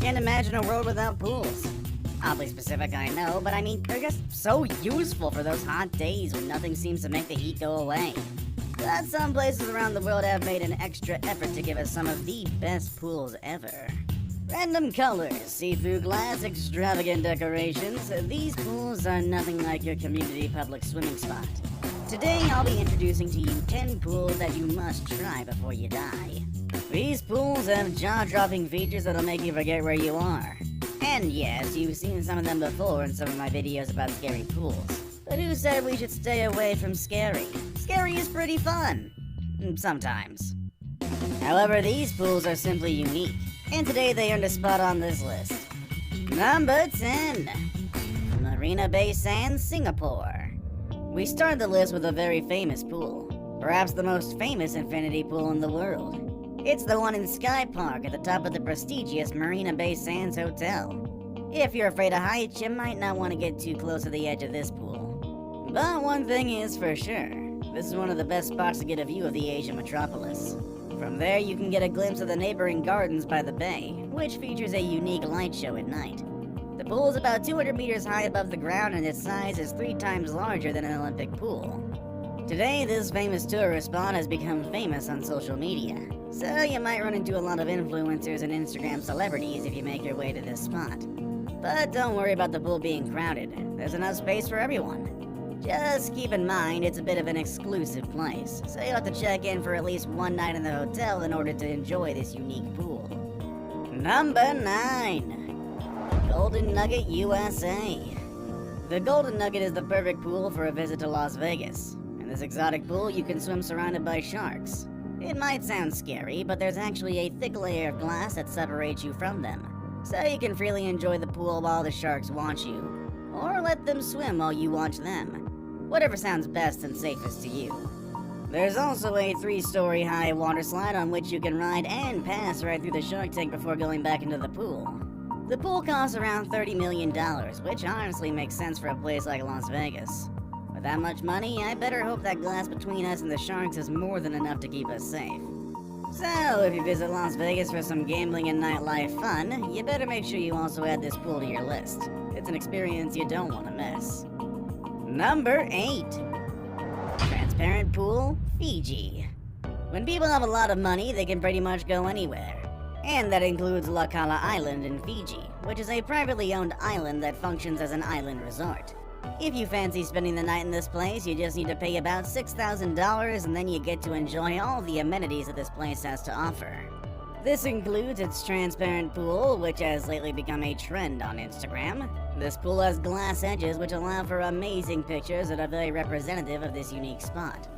Can't imagine a world without pools. Oddly specific, I know, but I mean, they're just so useful for those hot days when nothing seems to make the heat go away. But some places around the world have made an extra effort to give us some of the best pools ever. Random colors, see-through glass, extravagant decorations, these pools are nothing like your community public swimming spot. Today, I'll be introducing to you 10 pools that you must try before you die. These pools have jaw-dropping features that'll make you forget where you are. And yes, you've seen some of them before in some of my videos about scary pools. But who said we should stay away from scary? Scary is pretty fun. Sometimes. However, these pools are simply unique, and today they earned a spot on this list. Number 10. Marina Bay Sands, Singapore. We start the list with a very famous pool. Perhaps the most famous infinity pool in the world. It's the one in Sky Park at the top of the prestigious Marina Bay Sands Hotel. If you're afraid of heights, you might not want to get too close to the edge of this pool. But one thing is for sure, this is one of the best spots to get a view of the Asian metropolis. From there, you can get a glimpse of the neighboring gardens by the bay, which features a unique light show at night. The pool is about 200 meters high above the ground and its size is 3 times larger than an Olympic pool. Today, this famous tourist spot has become famous on social media, so you might run into a lot of influencers and Instagram celebrities if you make your way to this spot. But don't worry about the pool being crowded, there's enough space for everyone. Just keep in mind it's a bit of an exclusive place, so you'll have to check in for at least one night in the hotel in order to enjoy this unique pool. Number 9. Golden Nugget, USA. The Golden Nugget is the perfect pool for a visit to Las Vegas. In this exotic pool, you can swim surrounded by sharks. It might sound scary, but there's actually a thick layer of glass that separates you from them, so you can freely enjoy the pool while the sharks watch you, or let them swim while you watch them. Whatever sounds best and safest to you. There's also a 3-story high water slide on which you can ride and pass right through the shark tank before going back into the pool. The pool costs around $30 million, which honestly makes sense for a place like Las Vegas. With that much money, I better hope that glass between us and the sharks is more than enough to keep us safe. So, if you visit Las Vegas for some gambling and nightlife fun, you better make sure you also add this pool to your list. It's an experience you don't want to miss. Number 8. Transparent Pool, Fiji. When people have a lot of money, they can pretty much go anywhere. And that includes La Cala Island in Fiji, which is a privately owned island that functions as an island resort. If you fancy spending the night in this place, you just need to pay about $6,000 and then you get to enjoy all the amenities that this place has to offer. This includes its transparent pool, which has lately become a trend on Instagram. This pool has glass edges which allow for amazing pictures that are very representative of this unique spot.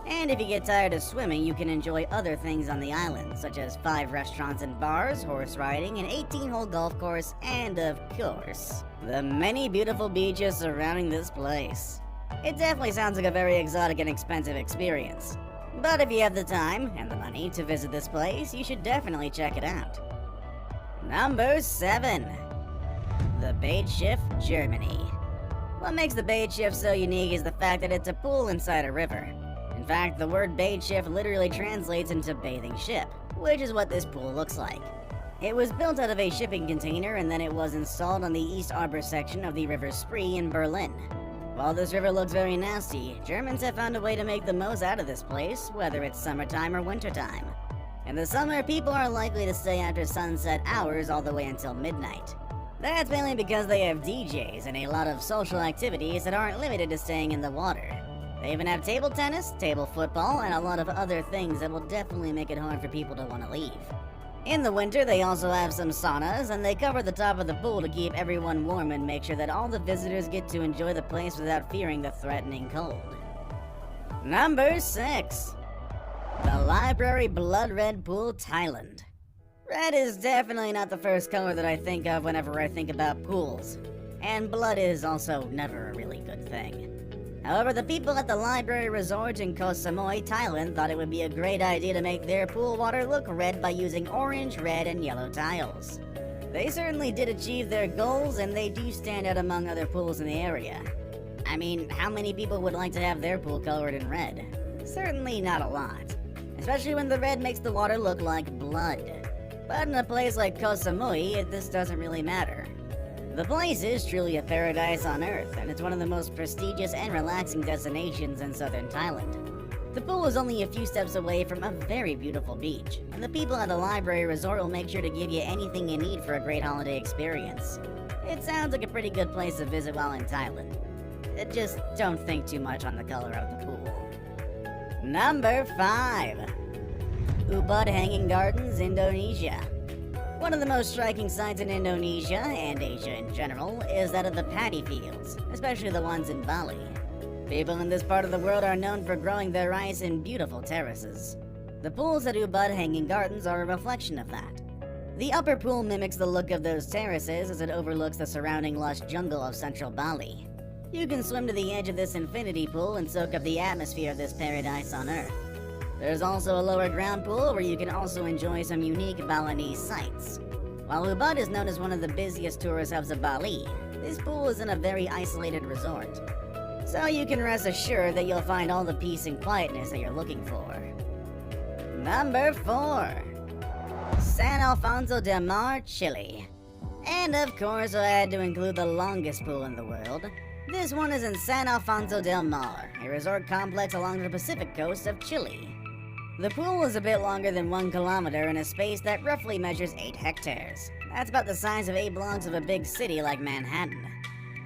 And if you get tired of swimming, you can enjoy other things on the island, such as 5 restaurants and bars, horse riding, an 18-hole golf course, and of course, the many beautiful beaches surrounding this place. It definitely sounds like a very exotic and expensive experience. But if you have the time and the money to visit this place, you should definitely check it out. Number 7. The Bait-Schiff, Germany. What makes the Bait-Schiff so unique is the fact that it's a pool inside a river. In fact, the word Bait-Schiff literally translates into bathing ship, which is what this pool looks like. It was built out of a shipping container and then it was installed on the East Arbor section of the River Spree in Berlin. While this river looks very nasty, Germans have found a way to make the most out of this place, whether it's summertime or wintertime. In the summer, people are likely to stay after sunset hours all the way until midnight. That's mainly because they have DJs and a lot of social activities that aren't limited to staying in the water. They even have table tennis, table football, and a lot of other things that will definitely make it hard for people to want to leave. In the winter, they also have some saunas, and they cover the top of the pool to keep everyone warm and make sure that all the visitors get to enjoy the place without fearing the threatening cold. Number 6. The Library Blood Red Pool, Thailand. Red is definitely not the first color that I think of whenever I think about pools, and blood is also never a really good thing. However, the people at the Library Resort in Koh Samui, Thailand thought it would be a great idea to make their pool water look red by using orange, red, and yellow tiles. They certainly did achieve their goals, and they do stand out among other pools in the area. I mean, how many people would like to have their pool colored in red? Certainly not a lot, especially when the red makes the water look like blood. But in a place like Koh Samui, this doesn't really matter. The place is truly a paradise on Earth, and it's one of the most prestigious and relaxing destinations in southern Thailand. The pool is only a few steps away from a very beautiful beach, and the people at the library resort will make sure to give you anything you need for a great holiday experience. It sounds like a pretty good place to visit while in Thailand. Just don't think too much on the color of the pool. Number 5. Ubud Hanging Gardens, Indonesia. One of the most striking sights in Indonesia, and Asia in general, is that of the paddy fields, especially the ones in Bali. People in this part of the world are known for growing their rice in beautiful terraces. The pools at Ubud Hanging Gardens are a reflection of that. The upper pool mimics the look of those terraces as it overlooks the surrounding lush jungle of central Bali. You can swim to the edge of this infinity pool and soak up the atmosphere of this paradise on Earth. There's also a lower ground pool where you can also enjoy some unique Balinese sights. While Ubud is known as one of the busiest tourist hubs of Bali, this pool is in a very isolated resort. So you can rest assured that you'll find all the peace and quietness that you're looking for. Number 4. San Alfonso del Mar, Chile. And of course I had to include the longest pool in the world. This one is in San Alfonso del Mar, a resort complex along the Pacific coast of Chile. The pool is a bit longer than 1 kilometer in a space that roughly measures 8 hectares. That's about the size of 8 blocks of a big city like Manhattan.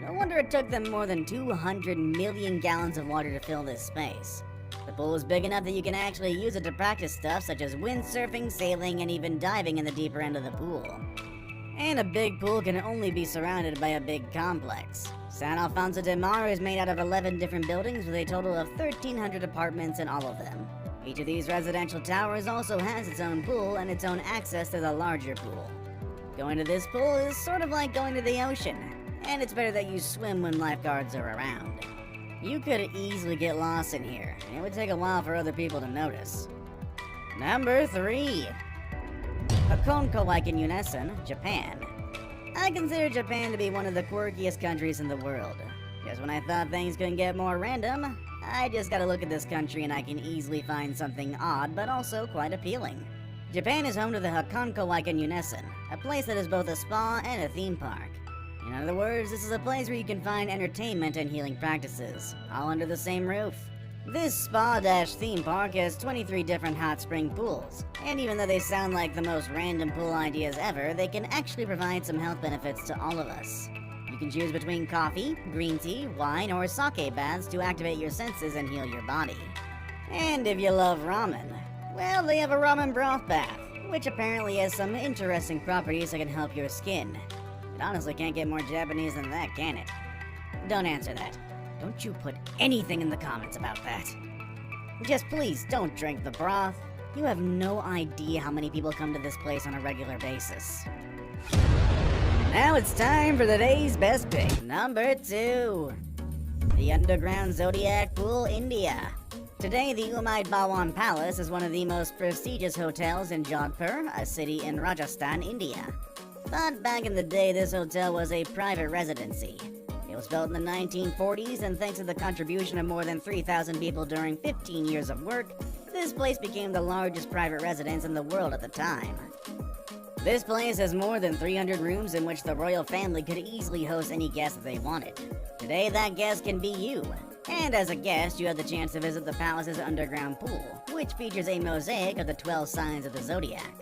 No wonder it took them more than 200 million gallons of water to fill this space. The pool is big enough that you can actually use it to practice stuff such as windsurfing, sailing, and even diving in the deeper end of the pool. And a big pool can only be surrounded by a big complex. San Alfonso del Mar is made out of 11 different buildings with a total of 1,300 apartments in all of them. Each of these residential towers also has its own pool and its own access to the larger pool. Going to this pool is sort of like going to the ocean, and it's better that you swim when lifeguards are around. You could easily get lost in here, and it would take a while for other people to notice. Number 3. Hakonkowaikan Yunesan, Japan. I consider Japan to be one of the quirkiest countries in the world. Just when I thought things couldn't get more random, I just gotta look at this country and I can easily find something odd but also quite appealing. Japan is home to the Hakonkowaikan Yunesan, a place that is both a spa and a theme park. In other words, this is a place where you can find entertainment and healing practices, all under the same roof. This spa-theme park has 23 different hot spring pools, and even though they sound like the most random pool ideas ever, they can actually provide some health benefits to all of us. You can choose between coffee, green tea, wine, or sake baths to activate your senses and heal your body. And if you love ramen, well, they have a ramen broth bath, which apparently has some interesting properties that can help your skin. It honestly can't get more Japanese than that, can it? Don't answer that. Don't you put anything in the comments about that. Just please don't drink the broth. You have no idea how many people come to this place on a regular basis. Now it's time for the day's best pick. Number 2. The Underground Zodiac Pool, India. Today, the Umaid Bhawan Palace is one of the most prestigious hotels in Jodhpur, a city in Rajasthan, India. But back in the day, this hotel was a private residency. It was built in the 1940s, and thanks to the contribution of more than 3,000 people during 15 years of work, this place became the largest private residence in the world at the time. This place has more than 300 rooms in which the royal family could easily host any guest that they wanted. Today, that guest can be you. And as a guest, you have the chance to visit the palace's underground pool, which features a mosaic of the 12 signs of the zodiac.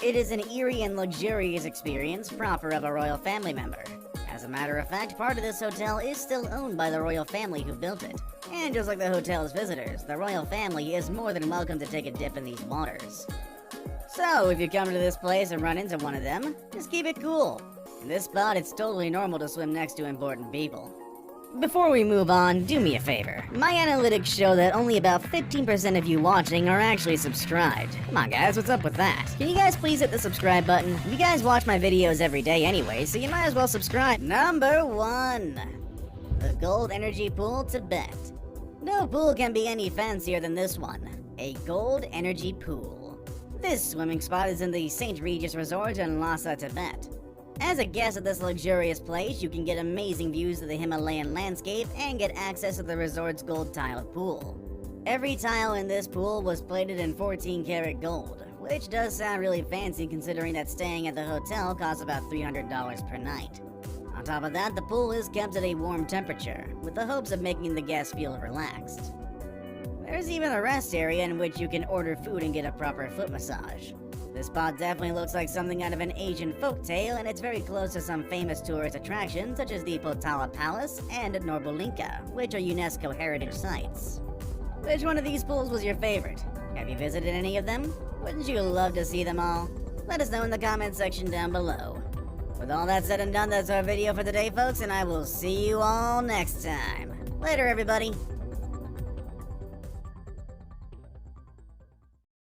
It is an eerie and luxurious experience proper of a royal family member. As a matter of fact, part of this hotel is still owned by the royal family who built it. And just like the hotel's visitors, the royal family is more than welcome to take a dip in these waters. So, if you come to this place and run into one of them, just keep it cool. In this spot, it's totally normal to swim next to important people. Before we move on, do me a favor. My analytics show that only about 15% of you watching are actually subscribed. Come on guys, what's up with that? Can you guys please hit the subscribe button? You guys watch my videos every day anyway, so you might as well subscribe. Number 1. The Gold Energy Pool, Tibet. No pool can be any fancier than this one. A Gold Energy Pool. This swimming spot is in the St. Regis Resort in Lhasa, Tibet. As a guest at this luxurious place, you can get amazing views of the Himalayan landscape and get access to the resort's gold-tiled pool. Every tile in this pool was plated in 14 karat gold, which does sound really fancy considering that staying at the hotel costs about $300 per night. On top of that, the pool is kept at a warm temperature, with the hopes of making the guests feel relaxed. There's even a rest area in which you can order food and get a proper foot massage. This spot definitely looks like something out of an Asian folktale, and it's very close to some famous tourist attractions such as the Potala Palace and Norbolinka, which are UNESCO heritage sites. Which one of these pools was your favorite? Have you visited any of them? Wouldn't you love to see them all? Let us know in the comment section down below. With all that said and done, that's our video for today, folks, and I will see you all next time. Later, everybody.